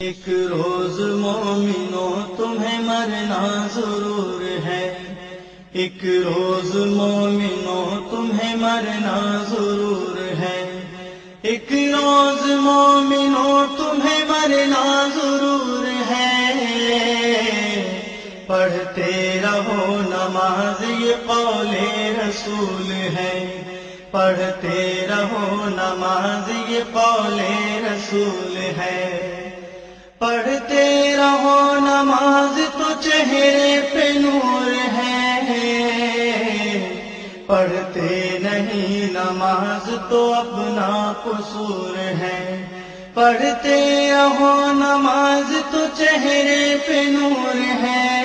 ایک روز مومنوں تمہیں مرنا ضرور ہے، ایک روز مومنوں تمہیں مرنا ضرور ہے، ایک روز مومنوں تمہیں مرنا ضرور ہے۔ پڑھتے رہو نماز یہ قول رسول ہے، پڑھتے رہو نماز یہ قول رسول ہے۔ پڑھتے رہو نماز تو چہرے پہ نور ہے، پڑھتے نہیں نماز تو اپنا قصور ہے۔ پڑھتے رہو نماز تو چہرے پہ نور ہے،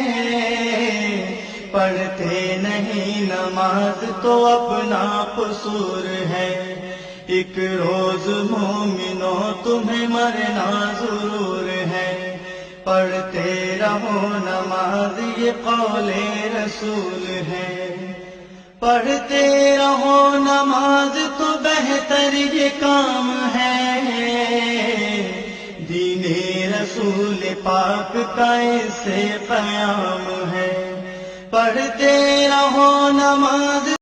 پڑھتے نہیں نماز تو اپنا قصور ہے۔ ایک روز مومنوں تمہیں مرنا ضرور ہے، پڑھتے رہو نماز یہ قول رسول ہے۔ پڑھتے رہو نماز تو بہتر یہ کام ہے، دین رسول پاک کا اس سے قیام ہے۔ پڑھتے رہو نماز